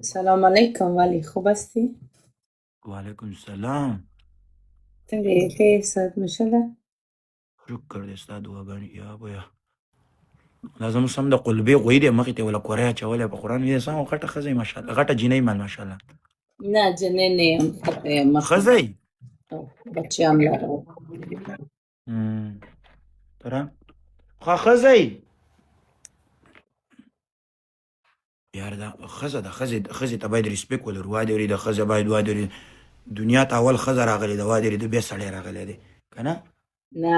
سلام علیکم ولی خوب هستی؟ وعلیکم السلام. څنګه یې ښه صحت ماشاءالله. شکر دې ستا دعاګانې یا بویا. دا زموږ سم د قلبې غوی دی مخې ته ولا کورې اچولی په قرآن یې سم غټه ښځه یې ماشاءالله غټه جینۍ مان ماشاءالله. نه جنې نه یم ښځه یم ښځه یې او بچیان لرم. تره ښه ښځه یې یار دا ښځه د ښځې ته باید ریسپیکټ ولرو. وادې د ښځه باید وادې دنیا ته اول ښځه راغلې ده وادې د بیا سړی راغلی دی که نه نه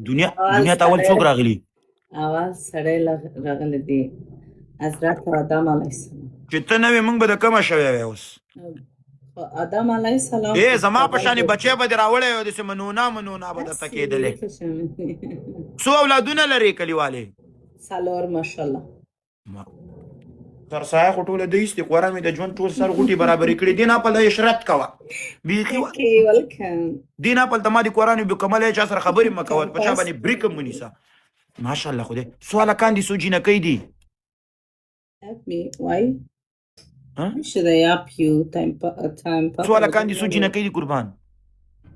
دنیا ته اول څوک راغلي اول سړی راغلی دی حضرت آدم علیه السلام. چې ته نه وې موږ به د کومه شوی وی اوس خو آدم علیه السلام ای زما په شانې بچی به دې راوړی وی داسې منونه به درته کېدلې. څو اولادونه لرې کلیوالې؟ 4 ماشاءالله. تر سایه خو ټوله د ایستې خورا مې د ژوند ټول سر غوټې برابرې کړي. دې ناپل د عشرت کوه بیخي دې ناپل ته ما د قرآن بکملی چا سره خبرې مه کوه په چا باندې بریک هم ونیسه. ماشاءالله خدای څو هلکان دي څو جینکۍ دي؟ Should I up you time څو هلکان دي څو جینکۍ دي قربان؟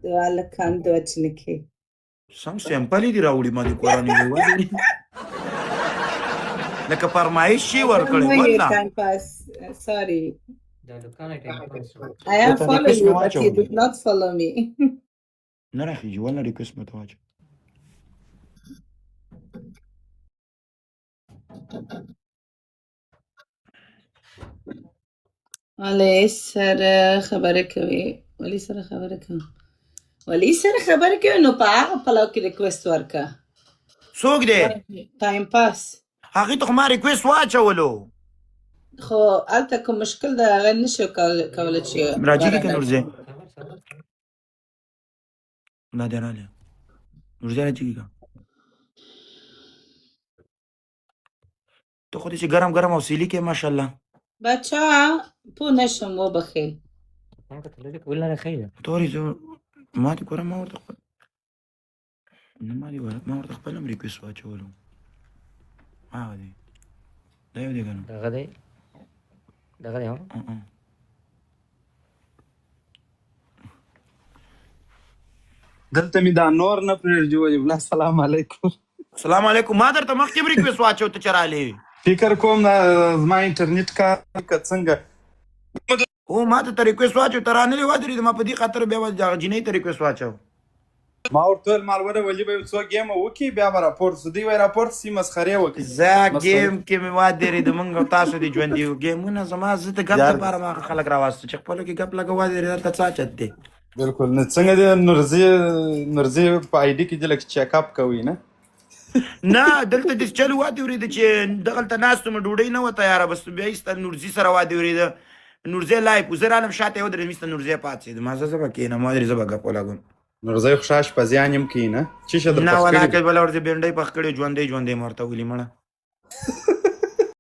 2 هلکان 2 جینکۍ. سم سیمپل یې دې راوړي ما د قرآن ویوالې لکه فرمایش یې ورکړی والله. Sorry. I am following you but you did not follow me. نه راخېږي والله ریکویسټ مې ته واچوه. ولی سره خبره کوي نو په هغه پلاو کې ریکویسټ ورکه. څوک دی؟ ټایم پاس هغې ته خو ما ریکویسټ واچولو خو هلته کوم مشکل ده هغه نشو کولی چې راجګي که نورزی دا دی رالی نورزی راجګي که ته خو داسې ګرم ګرم او سیلي کې ماشاءالله بچه پوه نشم وبخې تورې زه ما دې ګوره ما ورته خپل نه ما ورته خپل هم ریکویسټ واچولو. هغه دی دا یو دی که نه دغه دی دلته می دا نور نه پرېږدي وایي بلا سلام علیکم. سلام علیکم. ما درته مخکې هم ریکویسټ واچو ته چې رالې فکر کوم دا زما انټرنیټ کار که څنګه او ما ته ریکویسټ واچو ته رانلې ودرېد ما په دې خاطر بیا دغه جینۍ ته ریکویسټ واچو. ما ورته ویل مالوره ولي به یو څو ګیمه وکړي بیا به راپورټ سو دوی وایي راپورټ سي مسخرې وکړي. زه ګیم کې مې ودرېد موږ او تاسو دې ژوندي یو ګیمونه زما زه د ګپ لپاره ما خلک راوستو چې خپلو کې ګپ لګه ودرېد دلته څه چت دی. بالکل نه څنګه دی نورزي په آی ډي کې دې لږ چیک اپ کوي نه نه دلته داسې چل وادې ورېده چې دغلته ناست وم ډوډۍ نه وه تیاره بس بیا ایسته نورزي سره وادې ورېده نورزی لایف زه رالم شاته یې ودرېدم ایسته نورزی پاڅېده ما زه به کښېنم ودرې زه به ګپ ولګم. نورزي خو ښه اشپزیان هم کوي نه چی شه در نه پخ ولا کړي که بله ورځې بېنډۍ پخ کړې ژوندۍ مې ورته ولي مړه